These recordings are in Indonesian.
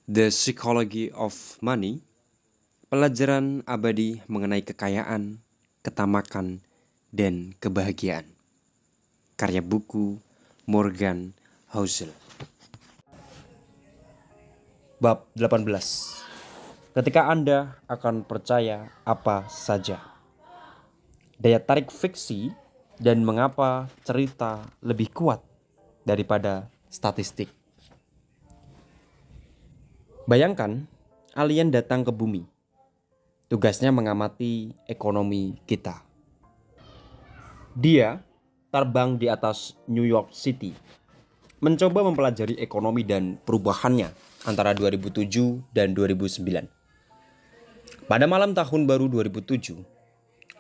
The Psychology of Money, pelajaran abadi mengenai kekayaan, ketamakan, dan kebahagiaan. Karya buku Morgan Housel. Bab 18. Ketika Anda akan percaya apa saja. Daya tarik fiksi dan mengapa cerita lebih kuat daripada statistik. Bayangkan alien datang ke bumi. Tugasnya mengamati ekonomi kita. Dia terbang di atas New York City, mencoba mempelajari ekonomi dan perubahannya antara 2007 dan 2009. Pada malam tahun baru 2007,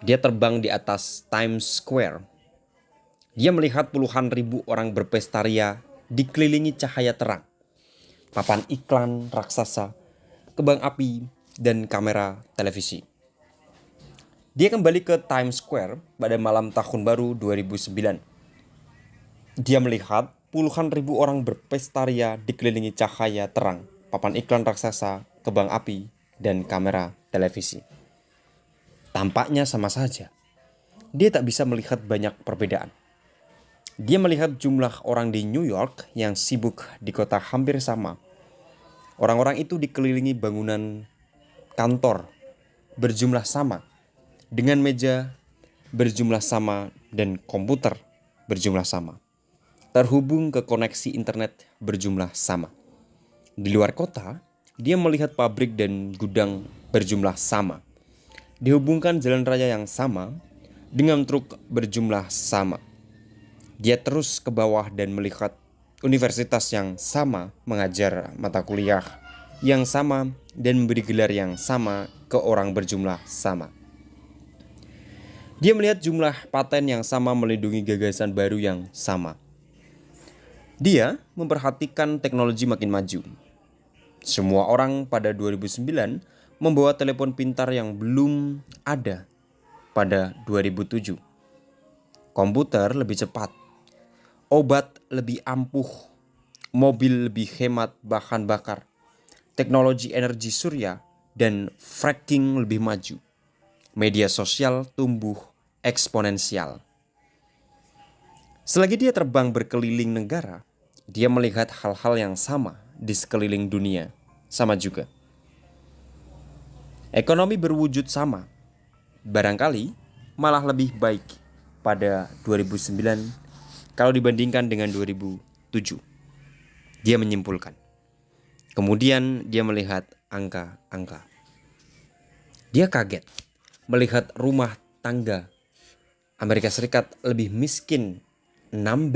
dia terbang di atas Times Square. Dia melihat puluhan ribu orang berpesta ria dikelilingi cahaya terang, papan iklan raksasa, kembang api, dan kamera televisi. Dia kembali ke Times Square pada malam tahun baru 2009. Dia melihat puluhan ribu orang berpesta ria dikelilingi cahaya terang, papan iklan raksasa, kembang api, dan kamera televisi. Tampaknya sama saja. Dia tak bisa melihat banyak perbedaan. Dia melihat jumlah orang di New York yang sibuk di kota hampir sama. Orang-orang itu dikelilingi bangunan kantor berjumlah sama, dengan meja berjumlah sama dan komputer berjumlah sama. Terhubung ke koneksi internet berjumlah sama. Di luar kota, dia melihat pabrik dan gudang berjumlah sama. Dihubungkan jalan raya yang sama dengan truk berjumlah sama. Dia terus ke bawah dan melihat universitas yang sama mengajar mata kuliah yang sama dan memberi gelar yang sama ke orang berjumlah sama. Dia melihat jumlah paten yang sama melindungi gagasan baru yang sama. Dia memperhatikan teknologi makin maju. Semua orang pada 2009 membawa telepon pintar yang belum ada pada 2007. Komputer lebih cepat, obat lebih ampuh, mobil lebih hemat bahan bakar, teknologi energi surya dan fracking lebih maju. Media sosial tumbuh eksponensial. Selagi dia terbang berkeliling negara, dia melihat hal-hal yang sama di sekeliling dunia, sama juga. Ekonomi berwujud sama, barangkali malah lebih baik pada 2009 kalau dibandingkan dengan 2007. Dia menyimpulkan. Kemudian dia melihat angka-angka. Dia kaget melihat rumah tangga Amerika Serikat lebih miskin 16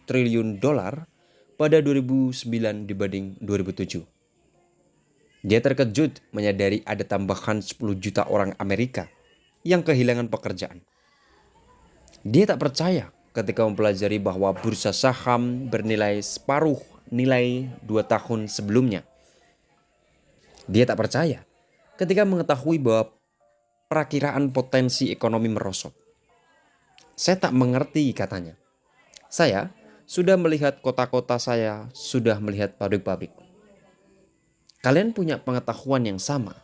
triliun dolar pada 2009 dibanding 2007. Dia terkejut menyadari ada tambahan 10 juta orang Amerika yang kehilangan pekerjaan. Dia tak percaya ketika mempelajari bahwa bursa saham bernilai separuh nilai 2 tahun sebelumnya. Dia tak percaya ketika mengetahui bahwa perakiraan potensi ekonomi merosot. Saya tak mengerti, katanya. Saya sudah melihat kota-kota, saya sudah melihat pabrik-pabrik. Kalian punya pengetahuan yang sama,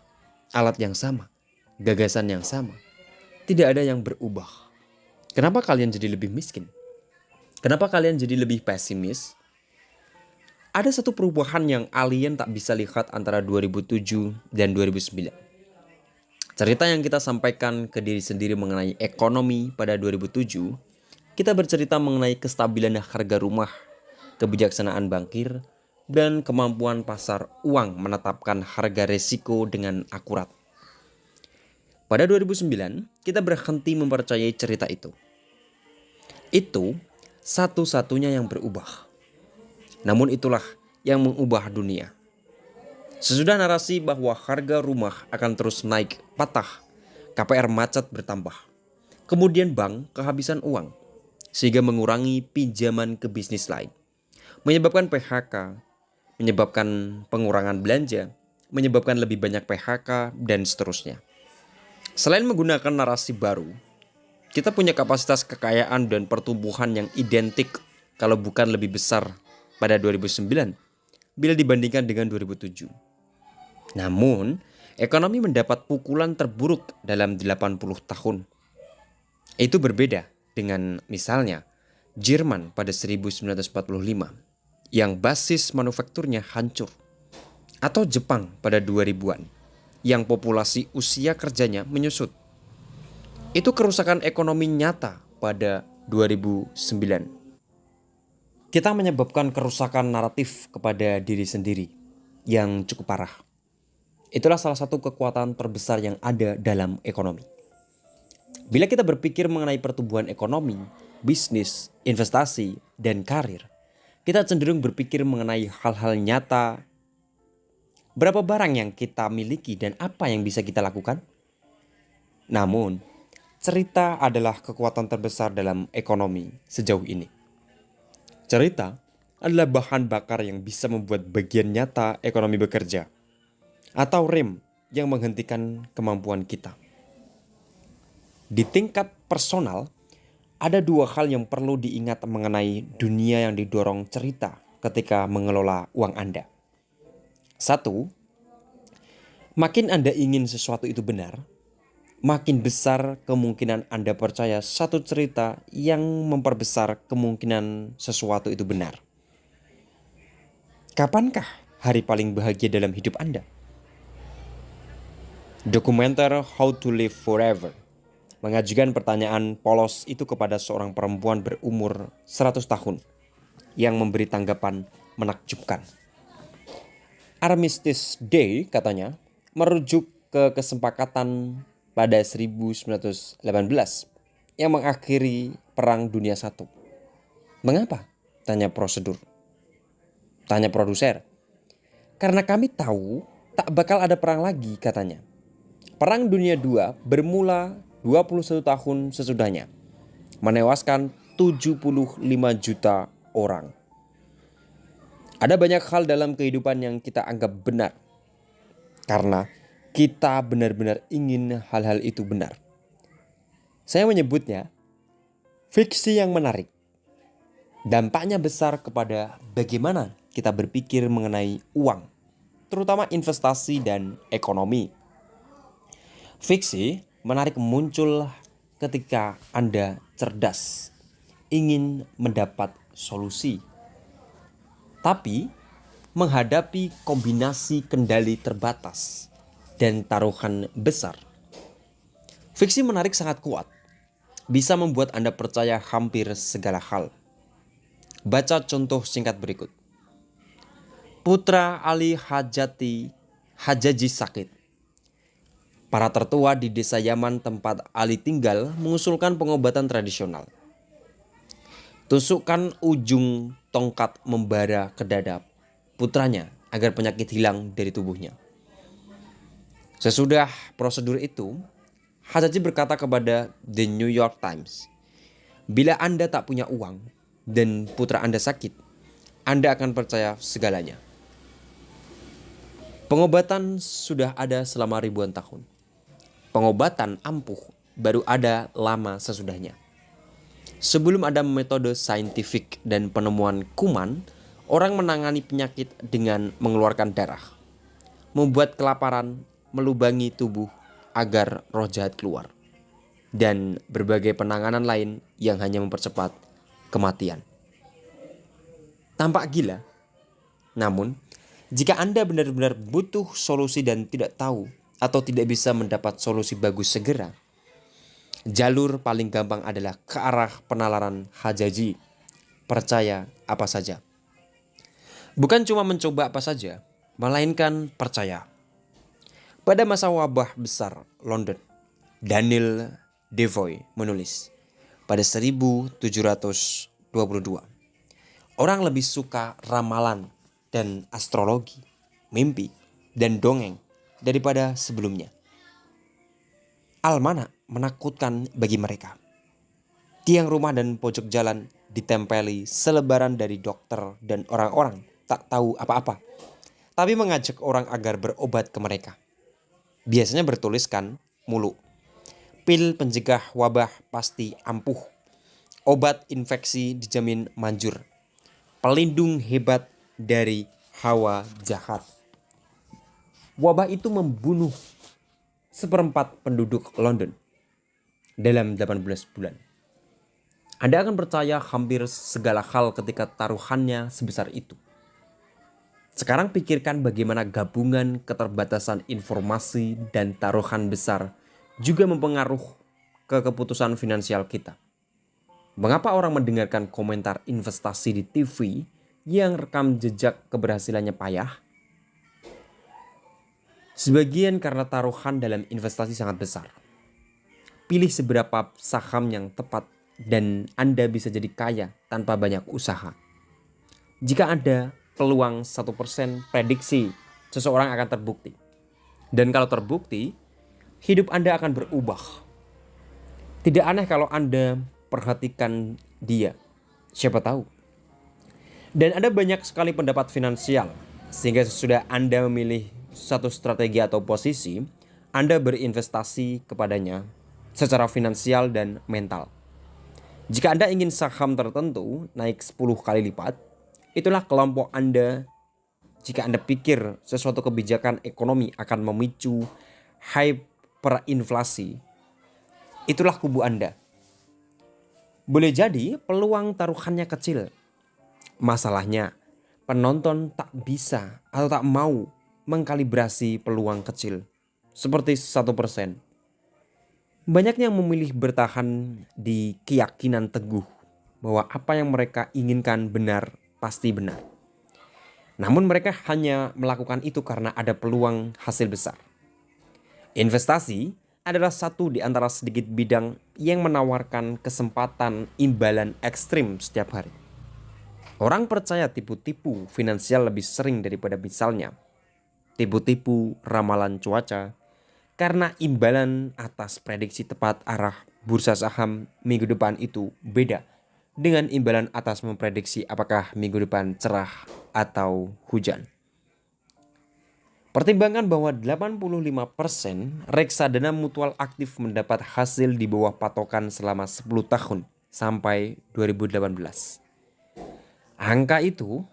alat yang sama, gagasan yang sama. Tidak ada yang berubah. Kenapa kalian jadi lebih miskin? Kenapa kalian jadi lebih pesimis? Ada satu perubahan yang alien tak bisa lihat antara 2007 dan 2009. Cerita yang kita sampaikan ke diri sendiri mengenai ekonomi pada 2007, kita bercerita mengenai kestabilan harga rumah, kebijaksanaan bankir, dan kemampuan pasar uang menetapkan harga resiko dengan akurat. Pada 2009, kita berhenti mempercayai cerita itu. Itu satu-satunya yang berubah. Namun itulah yang mengubah dunia. Sesudah narasi bahwa harga rumah akan terus naik patah, KPR macet bertambah. Kemudian bank kehabisan uang, sehingga mengurangi pinjaman ke bisnis lain. Menyebabkan PHK, menyebabkan pengurangan belanja, menyebabkan lebih banyak PHK, dan seterusnya. Selain menggunakan narasi baru, kita punya kapasitas kekayaan dan pertumbuhan yang identik kalau bukan lebih besar pada 2009 bila dibandingkan dengan 2007. Namun, ekonomi mendapat pukulan terburuk dalam 80 tahun. Itu berbeda dengan misalnya Jerman pada 1945 yang basis manufakturnya hancur, atau Jepang pada 2000-an yang populasi usia kerjanya menyusut. Itu kerusakan ekonomi nyata pada 2009. Kita menyebabkan kerusakan naratif kepada diri sendiri yang cukup parah. Itulah salah satu kekuatan terbesar yang ada dalam ekonomi. Bila kita berpikir mengenai pertumbuhan ekonomi, bisnis, investasi, dan karir, kita cenderung berpikir mengenai hal-hal nyata. Berapa barang yang kita miliki dan apa yang bisa kita lakukan? Namun, cerita adalah kekuatan terbesar dalam ekonomi sejauh ini. Cerita adalah bahan bakar yang bisa membuat bagian nyata ekonomi bekerja, atau rem yang menghentikan kemampuan kita. Di tingkat personal, ada dua hal yang perlu diingat mengenai dunia yang didorong cerita ketika mengelola uang Anda. Satu, makin Anda ingin sesuatu itu benar, makin besar kemungkinan Anda percaya satu cerita yang memperbesar kemungkinan sesuatu itu benar. Kapankah hari paling bahagia dalam hidup Anda? Dokumenter How to Live Forever mengajukan pertanyaan polos itu kepada seorang perempuan berumur 100 tahun yang memberi tanggapan menakjubkan. Armistice Day, katanya, merujuk ke kesepakatan pada 1918 yang mengakhiri Perang Dunia I. Mengapa? Tanya produser. Karena kami tahu tak bakal ada perang lagi, katanya. Perang Dunia II bermula 21 tahun sesudahnya, menewaskan 75 juta orang. Ada banyak hal dalam kehidupan yang kita anggap benar, karena kita benar-benar ingin hal-hal itu benar. Saya menyebutnya fiksi yang menarik. Dampaknya besar kepada bagaimana kita berpikir mengenai uang, terutama investasi dan ekonomi. Fiksi menarik muncul ketika Anda cerdas, ingin mendapat solusi, tapi menghadapi kombinasi kendali terbatas dan taruhan besar. Fiksi menarik sangat kuat, bisa membuat Anda percaya hampir segala hal. Baca contoh singkat berikut. Putra Ali Hajaji sakit. Para tertua di desa Yaman tempat Ali tinggal mengusulkan pengobatan tradisional. Tusukkan ujung tongkat membara ke dada putranya agar penyakit hilang dari tubuhnya. Sesudah prosedur itu, Hajaji berkata kepada The New York Times, "Bila Anda tak punya uang dan putra Anda sakit, Anda akan percaya segalanya." Pengobatan sudah ada selama ribuan tahun. Pengobatan ampuh baru ada lama sesudahnya. Sebelum ada metode saintifik dan penemuan kuman, orang menangani penyakit dengan mengeluarkan darah, membuat kelaparan, melubangi tubuh agar roh jahat keluar, dan berbagai penanganan lain yang hanya mempercepat kematian. Tampak gila, namun jika Anda benar-benar butuh solusi dan tidak tahu atau tidak bisa mendapat solusi bagus segera, jalur paling gampang adalah ke arah penalaran Hajaji. Percaya apa saja. Bukan cuma mencoba apa saja, melainkan percaya. Pada masa wabah besar London, Daniel Defoe menulis, pada 1722, orang lebih suka ramalan dan astrologi, mimpi, dan dongeng daripada sebelumnya. Almanak menakutkan bagi mereka. Tiang rumah dan pojok jalan ditempeli selebaran dari dokter dan orang-orang tak tahu apa-apa, tapi mengajak orang agar berobat ke mereka. Biasanya bertuliskan mulu, pil pencegah wabah pasti ampuh, obat infeksi dijamin manjur, pelindung hebat dari hawa jahat. Wabah itu membunuh seperempat penduduk London dalam 18 bulan. Anda akan percaya hampir segala hal ketika taruhannya sebesar itu. Sekarang pikirkan bagaimana gabungan keterbatasan informasi dan taruhan besar juga mempengaruhi keputusan finansial kita. Mengapa orang mendengarkan komentar investasi di TV yang rekam jejak keberhasilannya payah? Sebagian karena taruhan dalam investasi sangat besar. Pilih seberapa saham yang tepat dan Anda bisa jadi kaya tanpa banyak usaha. Jika ada peluang 1%, prediksi seseorang akan terbukti. Dan kalau terbukti, hidup Anda akan berubah. Tidak aneh kalau Anda perhatikan dia. Siapa tahu. Dan ada banyak sekali pendapat finansial. Sehingga sesudah Anda memilih satu strategi atau posisi, Anda berinvestasi kepadanya secara finansial dan mental. Jika Anda ingin saham tertentu naik 10 kali lipat, itulah kelompok Anda. Jika Anda pikir sesuatu kebijakan ekonomi akan memicu hyperinflasi, itulah kubu Anda. Boleh jadi peluang taruhannya kecil. Masalahnya, penonton tak bisa atau tak mau mengkalibrasi peluang kecil seperti 1%. Banyak yang memilih bertahan di keyakinan teguh bahwa apa yang mereka inginkan benar pasti benar. Namun mereka hanya melakukan itu karena ada peluang hasil besar. Investasi adalah satu di antara sedikit bidang yang menawarkan kesempatan imbalan ekstrim setiap hari. Orang percaya tipu-tipu finansial lebih sering daripada misalnya tipu-tipu ramalan cuaca karena imbalan atas prediksi tepat arah bursa saham minggu depan itu beda dengan imbalan atas memprediksi apakah minggu depan cerah atau hujan. Pertimbangkan bahwa 85% reksadana mutual aktif mendapat hasil di bawah patokan selama 10 tahun sampai 2018. Angka itu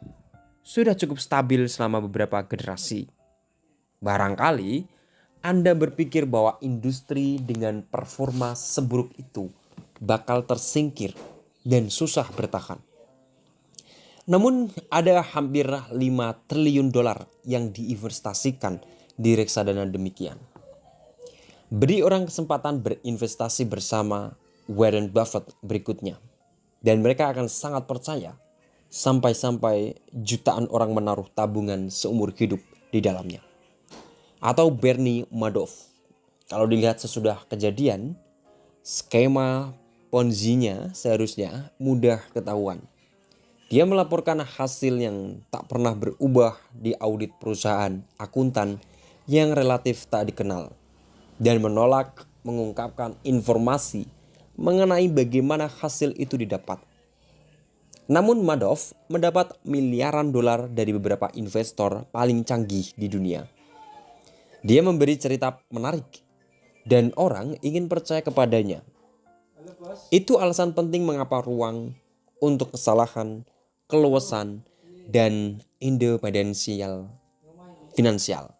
sudah cukup stabil selama beberapa generasi. Barangkali Anda berpikir bahwa industri dengan performa seburuk itu bakal tersingkir dan susah bertahan. Namun ada hampir 5 triliun dolar yang diinvestasikan di reksadana demikian. Beri orang kesempatan berinvestasi bersama Warren Buffett berikutnya. Dan mereka akan sangat percaya sampai-sampai jutaan orang menaruh tabungan seumur hidup di dalamnya. Atau Bernie Madoff. Kalau dilihat sesudah kejadian, skema Ponzi-nya seharusnya mudah ketahuan. Dia melaporkan hasil yang tak pernah berubah di audit perusahaan akuntan yang relatif tak dikenal dan menolak mengungkapkan informasi mengenai bagaimana hasil itu didapat. Namun Madoff mendapat miliaran dolar dari beberapa investor paling canggih di dunia. Dia memberi cerita menarik dan orang ingin percaya kepadanya. Itu alasan penting mengapa ruang untuk kesalahan, keluasan, dan independensial finansial.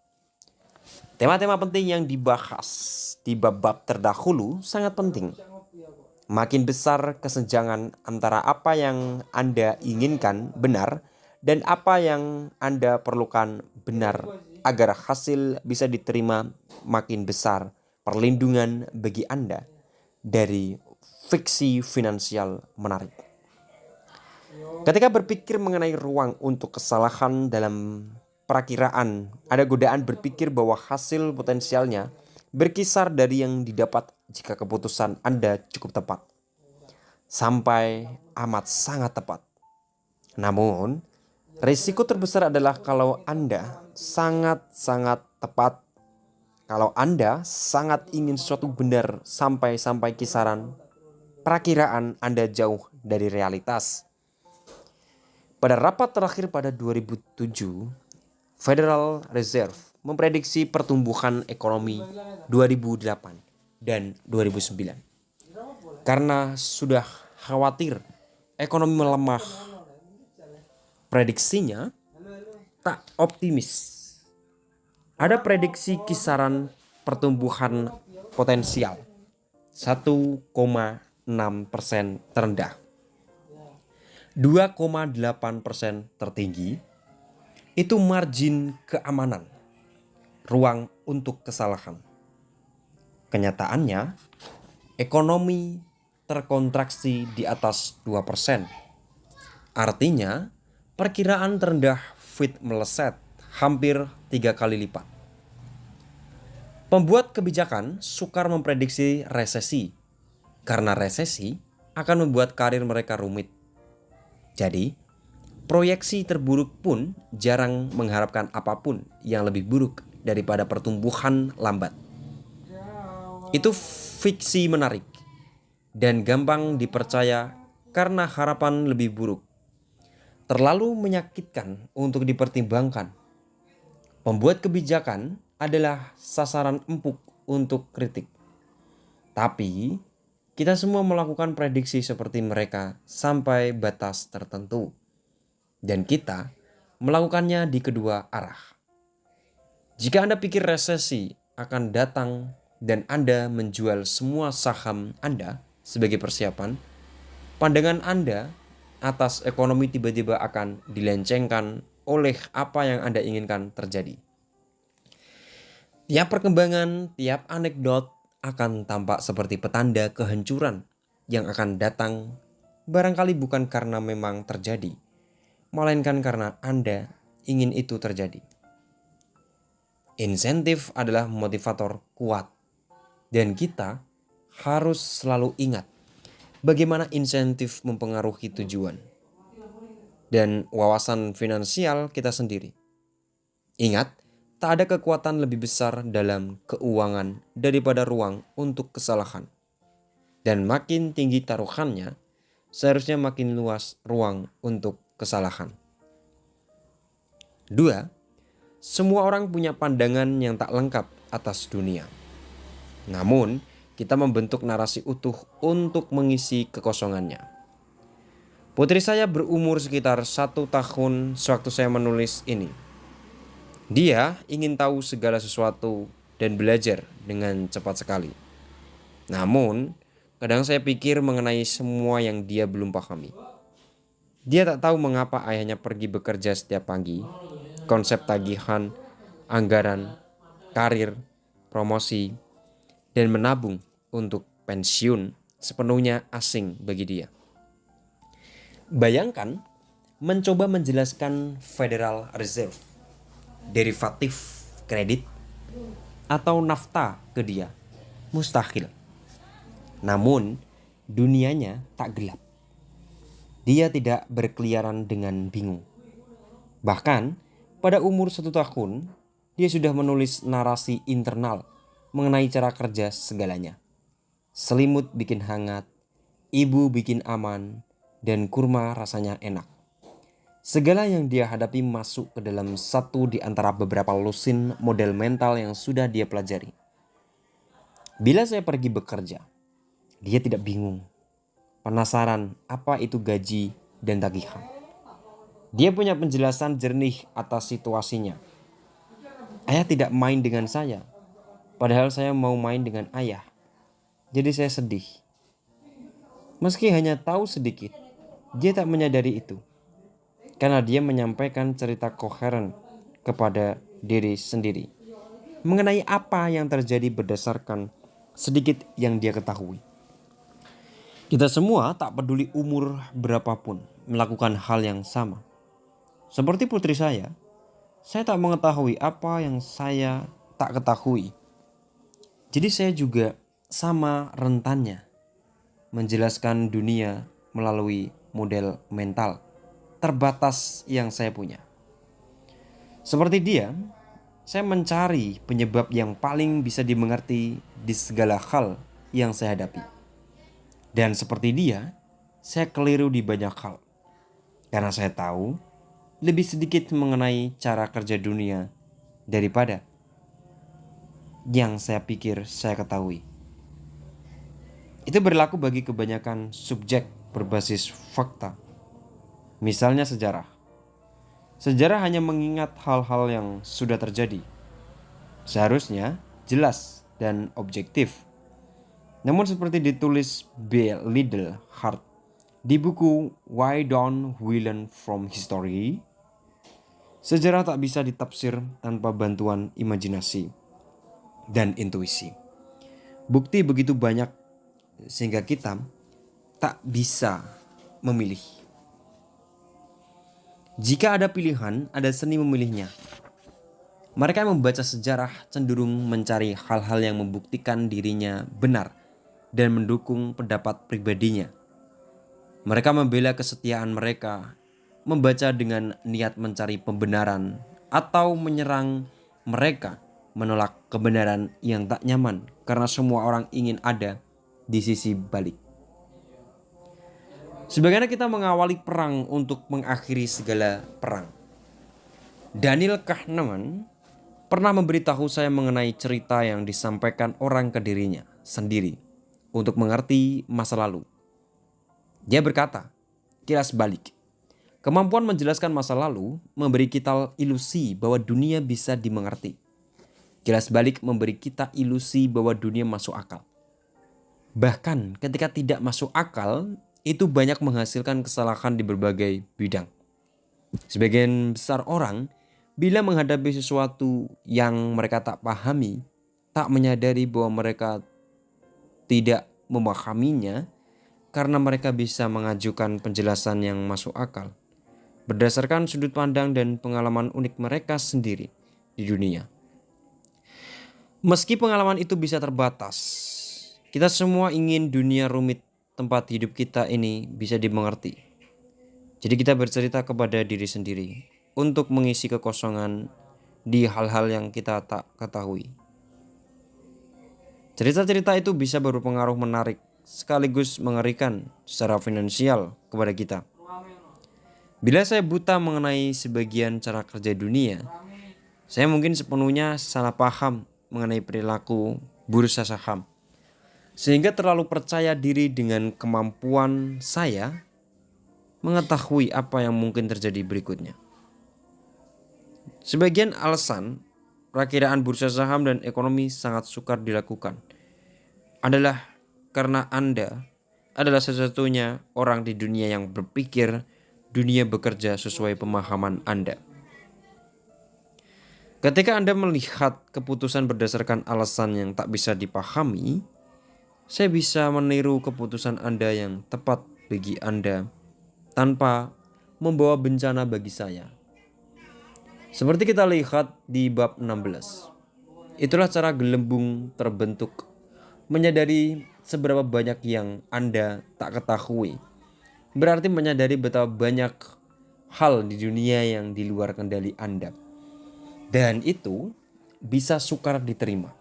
Tema-tema penting yang dibahas di bab-bab terdahulu sangat penting. Makin besar kesenjangan antara apa yang Anda inginkan benar dan apa yang Anda perlukan benar agar hasil bisa diterima, makin besar perlindungan bagi Anda dari fiksi finansial menarik. Ketika berpikir mengenai ruang untuk kesalahan dalam perakiraan, ada godaan berpikir bahwa hasil potensialnya berkisar dari yang didapat jika keputusan Anda cukup tepat, sampai amat sangat tepat. Namun, risiko terbesar adalah kalau Anda sangat-sangat tepat. Kalau Anda sangat ingin sesuatu benar sampai kisaran perakiraan Anda jauh dari realitas. Pada rapat terakhir pada 2007, Federal Reserve memprediksi pertumbuhan ekonomi 2008 dan 2009. Karena sudah khawatir ekonomi melemah, prediksinya tak optimis. Ada prediksi kisaran pertumbuhan potensial 1,6% terendah, 2,8% tertinggi. Itu margin keamanan, ruang untuk kesalahan. Kenyataannya, ekonomi terkontraksi di atas 2%. Artinya, perkiraan terendah Fed meleset hampir 3 kali lipat. Pembuat kebijakan sukar memprediksi resesi, karena resesi akan membuat karir mereka rumit. Jadi, proyeksi terburuk pun jarang mengharapkan apapun yang lebih buruk daripada pertumbuhan lambat. Itu fiksi menarik dan gampang dipercaya karena harapan lebih buruk. Terlalu menyakitkan untuk dipertimbangkan. Pembuat kebijakan adalah sasaran empuk untuk kritik. Tapi, kita semua melakukan prediksi seperti mereka sampai batas tertentu. Dan kita melakukannya di kedua arah. Jika Anda pikir resesi akan datang dan Anda menjual semua saham Anda sebagai persiapan, pandangan Anda atas ekonomi tiba-tiba akan dilencengkan oleh apa yang Anda inginkan terjadi. Tiap perkembangan, tiap anekdot akan tampak seperti petanda kehancuran yang akan datang, barangkali bukan karena memang terjadi, melainkan karena Anda ingin itu terjadi. Insentif adalah motivator kuat, dan kita harus selalu ingat bagaimana insentif mempengaruhi tujuan dan wawasan finansial kita sendiri. Ingat, tak ada kekuatan lebih besar dalam keuangan daripada ruang untuk kesalahan. Dan makin tinggi taruhannya, seharusnya makin luas ruang untuk kesalahan. 2. Semua orang punya pandangan yang tak lengkap atas dunia. Namun, kita membentuk narasi utuh untuk mengisi kekosongannya. Putri saya berumur sekitar 1 tahun sewaktu saya menulis ini. Dia ingin tahu segala sesuatu dan belajar dengan cepat sekali. Namun, kadang saya pikir mengenai semua yang dia belum pahami. Dia tak tahu mengapa ayahnya pergi bekerja setiap pagi, konsep tagihan, anggaran, karir, promosi, dan menabung untuk pensiun sepenuhnya asing bagi dia. Bayangkan mencoba menjelaskan Federal Reserve, derivatif kredit, atau nafta ke dia. Mustahil. Namun, dunianya tak gelap. Dia tidak berkeliaran dengan bingung. Bahkan, pada umur 1 tahun, dia sudah menulis narasi internal mengenai cara kerja segalanya. Selimut bikin hangat, ibu bikin aman, dan kurma rasanya enak. Segala yang dia hadapi masuk ke dalam satu di antara beberapa lusin model mental yang sudah dia pelajari. Bila saya pergi bekerja, dia tidak bingung, penasaran apa itu gaji dan tagihan. Dia punya penjelasan jernih atas situasinya. Ayah tidak main dengan saya, padahal saya mau main dengan ayah. Jadi saya sedih. Meski hanya tahu sedikit, dia tak menyadari itu. Karena dia menyampaikan cerita koheren kepada diri sendiri mengenai apa yang terjadi berdasarkan sedikit yang dia ketahui. Kita semua tak peduli umur berapapun melakukan hal yang sama. Seperti putri saya tak mengetahui apa yang saya tak ketahui. Jadi saya juga sama rentannya menjelaskan dunia melalui model mental terbatas yang saya punya. Seperti dia, saya mencari penyebab yang paling bisa dimengerti di segala hal yang saya hadapi. Dan seperti dia, saya keliru di banyak hal. Karena saya tahu lebih sedikit mengenai cara kerja dunia daripada yang saya pikir saya ketahui. Itu berlaku bagi kebanyakan subjek berbasis fakta. Misalnya sejarah. Sejarah hanya mengingat hal-hal yang sudah terjadi. Seharusnya jelas dan objektif. Namun seperti ditulis B. Liddell Hart di buku Why Don't We Learn From History, sejarah tak bisa ditafsir tanpa bantuan imajinasi dan intuisi. Bukti begitu banyak sehingga kita tak bisa memilih. Jika ada pilihan, ada seni memilihnya. Mereka yang membaca sejarah cenderung mencari hal-hal yang membuktikan dirinya benar dan mendukung pendapat pribadinya. Mereka membela kesetiaan mereka, membaca dengan niat mencari pembenaran, atau menyerang mereka, menolak kebenaran yang tak nyaman karena semua orang ingin ada di sisi balik. Sebagaimana kita mengawali perang untuk mengakhiri segala perang. Daniel Kahneman pernah memberitahu saya mengenai cerita yang disampaikan orang ke dirinya sendiri untuk mengerti masa lalu. Dia berkata, kilas balik. Kemampuan menjelaskan masa lalu memberi kita ilusi bahwa dunia bisa dimengerti. Kilas balik memberi kita ilusi bahwa dunia masuk akal. Bahkan ketika tidak masuk akal, itu banyak menghasilkan kesalahan di berbagai bidang. Sebagian besar orang, bila menghadapi sesuatu yang mereka tak pahami, tak menyadari bahwa mereka tidak memahaminya karena mereka bisa mengajukan penjelasan yang masuk akal berdasarkan sudut pandang dan pengalaman unik mereka sendiri di dunia. Meski pengalaman itu bisa terbatas, kita semua ingin dunia rumit tempat hidup kita ini bisa dimengerti. Jadi kita bercerita kepada diri sendiri untuk mengisi kekosongan di hal-hal yang kita tak ketahui. Cerita-cerita itu bisa berpengaruh menarik sekaligus mengerikan secara finansial kepada kita. Bila saya buta mengenai sebagian cara kerja dunia, saya mungkin sepenuhnya salah paham mengenai perilaku bursa saham. Sehingga terlalu percaya diri dengan kemampuan saya mengetahui apa yang mungkin terjadi berikutnya. Sebagian alasan perakiraan bursa saham dan ekonomi sangat sukar dilakukan adalah karena Anda adalah satu-satunya orang di dunia yang berpikir dunia bekerja sesuai pemahaman Anda. Ketika Anda melihat keputusan berdasarkan alasan yang tak bisa dipahami, saya bisa meniru keputusan Anda yang tepat bagi Anda tanpa membawa bencana bagi saya. Seperti kita lihat di bab 16. Itulah cara gelembung terbentuk. Menyadari seberapa banyak yang Anda tak ketahui. Berarti menyadari betapa banyak hal di dunia yang di luar kendali Anda. Dan itu bisa sukar diterima.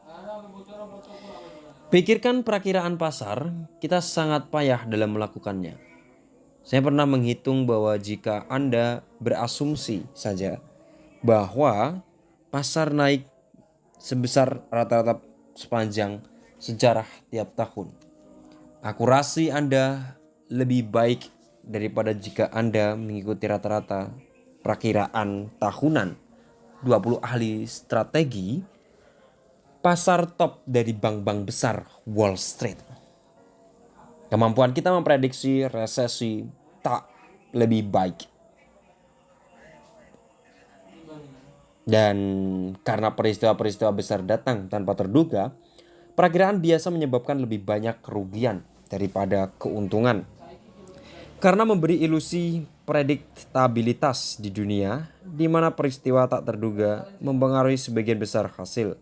Pikirkan perakiraan pasar, kita sangat payah dalam melakukannya. Saya pernah menghitung bahwa jika Anda berasumsi saja bahwa pasar naik sebesar rata-rata sepanjang sejarah tiap tahun, akurasi Anda lebih baik daripada jika Anda mengikuti rata-rata perakiraan tahunan 20 ahli strategi pasar top dari bank-bank besar Wall Street. Kemampuan kita memprediksi resesi tak lebih baik. Dan karena peristiwa-peristiwa besar datang tanpa terduga, perakiraan biasa menyebabkan lebih banyak kerugian daripada keuntungan. Karena memberi ilusi prediktabilitas di dunia, di mana peristiwa tak terduga mempengaruhi sebagian besar hasil.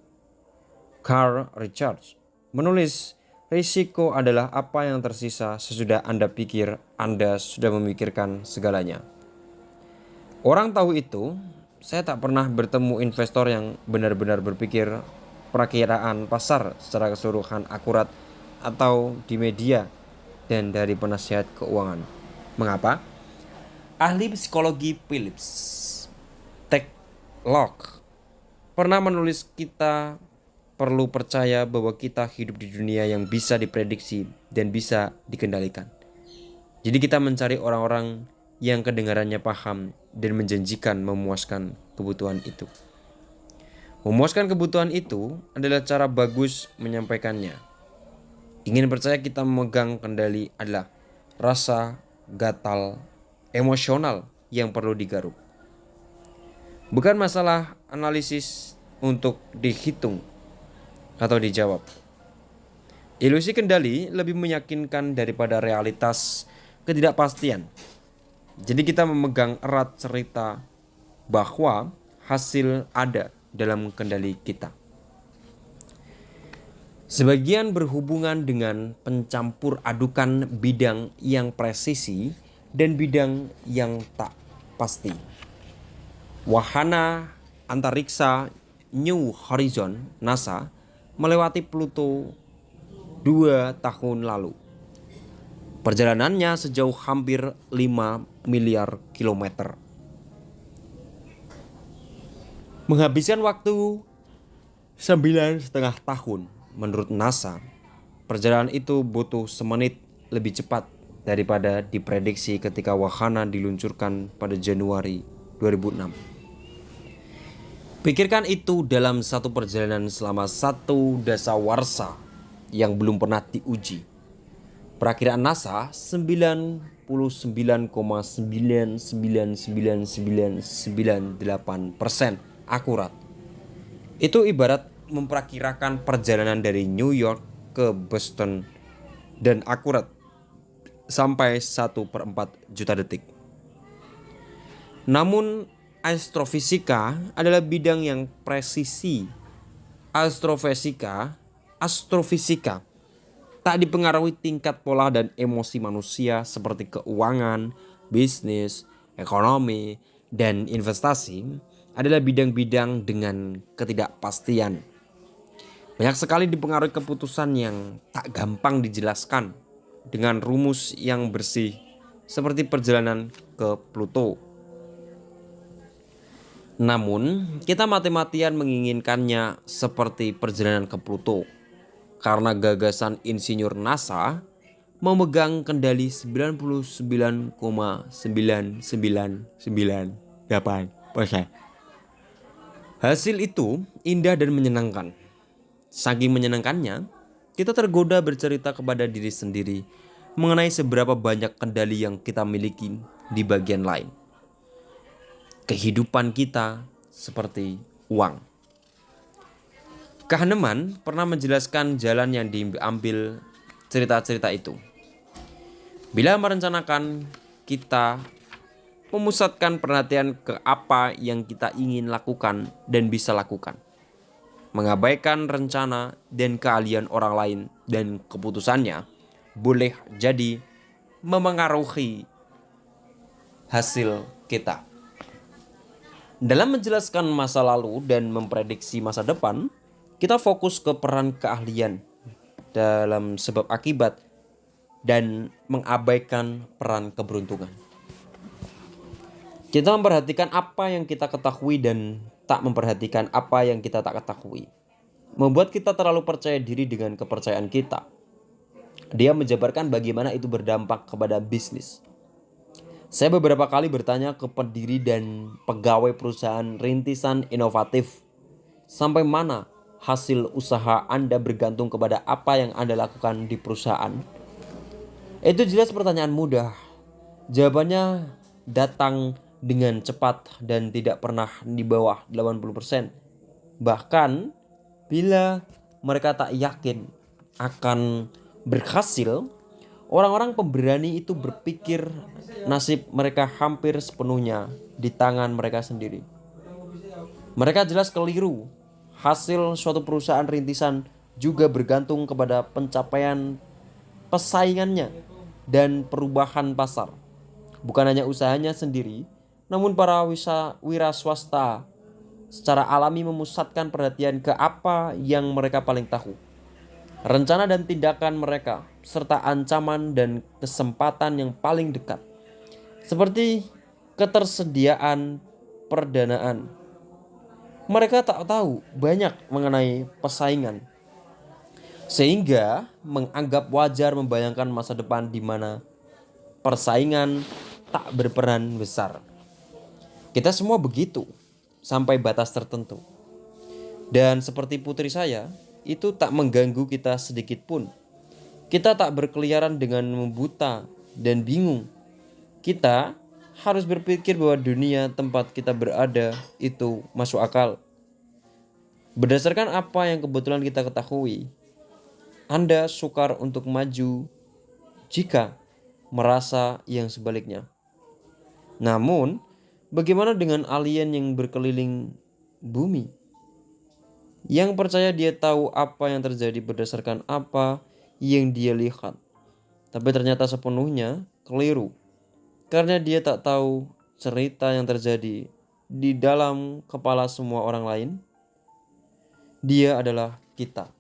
Carl Richards menulis, risiko adalah apa yang tersisa sesudah Anda pikir Anda sudah memikirkan segalanya. Orang tahu itu, saya tak pernah bertemu investor yang benar-benar berpikir perakiraan pasar secara keseluruhan akurat atau di media dan dari penasihat keuangan. Mengapa? Ahli psikologi Phillips Techlock pernah menulis kita perlu percaya bahwa kita hidup di dunia yang bisa diprediksi dan bisa dikendalikan. Jadi kita mencari orang-orang yang kedengarannya paham dan menjanjikan memuaskan kebutuhan itu. Memuaskan kebutuhan itu adalah cara bagus menyampaikannya. Ingin percaya kita memegang kendali adalah rasa gatal emosional yang perlu digaruk. Bukan masalah analisis untuk dihitung atau dijawab. Ilusi kendali lebih meyakinkan daripada realitas ketidakpastian. Jadi kita memegang erat cerita bahwa hasil ada dalam kendali kita. Sebagian berhubungan dengan pencampur adukan bidang yang presisi dan bidang yang tak pasti. Wahana antariksa New Horizon NASA melewati Pluto 2 tahun lalu. Perjalanannya sejauh hampir 5 miliar kilometer. Menghabiskan waktu 9,5 tahun. Menurut NASA, perjalanan itu butuh semenit lebih cepat daripada diprediksi ketika wahana diluncurkan pada Januari 2006. Pikirkan itu dalam satu perjalanan selama 1 dasawarsa yang belum pernah diuji. Perakiraan NASA 99,9999998% akurat. Itu ibarat memperkirakan perjalanan dari New York ke Boston dan akurat sampai 1/4 juta detik. Namun astrofisika adalah bidang yang presisi. Astrofisika tak dipengaruhi tingkat pola dan emosi manusia seperti keuangan, bisnis, ekonomi, dan investasi adalah bidang-bidang dengan ketidakpastian. Banyak sekali dipengaruhi keputusan yang tak gampang dijelaskan dengan rumus yang bersih seperti perjalanan ke Pluto. Namun, kita mati-matian menginginkannya seperti perjalanan ke Pluto karena gagasan insinyur NASA memegang kendali 99,9998%. Hasil itu indah dan menyenangkan. Saking menyenangkannya, kita tergoda bercerita kepada diri sendiri mengenai seberapa banyak kendali yang kita miliki di bagian lain. Kehidupan kita seperti uang. Kahneman pernah menjelaskan jalan yang diambil cerita-cerita itu. Bila merencanakan, kita memusatkan perhatian ke apa yang kita ingin lakukan dan bisa lakukan. Mengabaikan rencana dan keahlian orang lain dan keputusannya boleh jadi memengaruhi hasil kita. Dalam menjelaskan masa lalu dan memprediksi masa depan, kita fokus ke peran keahlian dalam sebab akibat dan mengabaikan peran keberuntungan. Kita memperhatikan apa yang kita ketahui dan tak memperhatikan apa yang kita tak ketahui. Membuat kita terlalu percaya diri dengan kepercayaan kita. Dia menjabarkan bagaimana itu berdampak kepada bisnis. Saya beberapa kali bertanya ke pendiri dan pegawai perusahaan rintisan inovatif, sampai mana hasil usaha Anda bergantung kepada apa yang Anda lakukan di perusahaan? Itu jelas pertanyaan mudah. Jawabannya datang dengan cepat dan tidak pernah di bawah 80%. Bahkan bila mereka tak yakin akan berhasil, orang-orang pemberani itu berpikir nasib mereka hampir sepenuhnya di tangan mereka sendiri. Mereka jelas keliru. Hasil suatu perusahaan rintisan juga bergantung kepada pencapaian pesaingannya dan perubahan pasar. Bukan hanya usahanya sendiri, namun para wira swasta secara alami memusatkan perhatian ke apa yang mereka paling tahu. Rencana dan tindakan mereka, serta ancaman dan kesempatan yang paling dekat. Seperti ketersediaan perdanaan. Mereka tak tahu banyak mengenai persaingan. Sehingga menganggap wajar membayangkan masa depan di mana persaingan tak berperan besar. Kita semua begitu, sampai batas tertentu. Dan seperti putri saya, itu tak mengganggu kita sedikit pun. Kita tak berkeliaran dengan membuta dan bingung. Kita harus berpikir bahwa dunia tempat kita berada itu masuk akal. Berdasarkan apa yang kebetulan kita ketahui, Anda sukar untuk maju jika merasa yang sebaliknya. Namun, bagaimana dengan alien yang berkeliling bumi? Yang percaya dia tahu apa yang terjadi berdasarkan apa yang dia lihat. Tapi ternyata sepenuhnya keliru. Karena dia tak tahu cerita yang terjadi di dalam kepala semua orang lain. Dia adalah kita.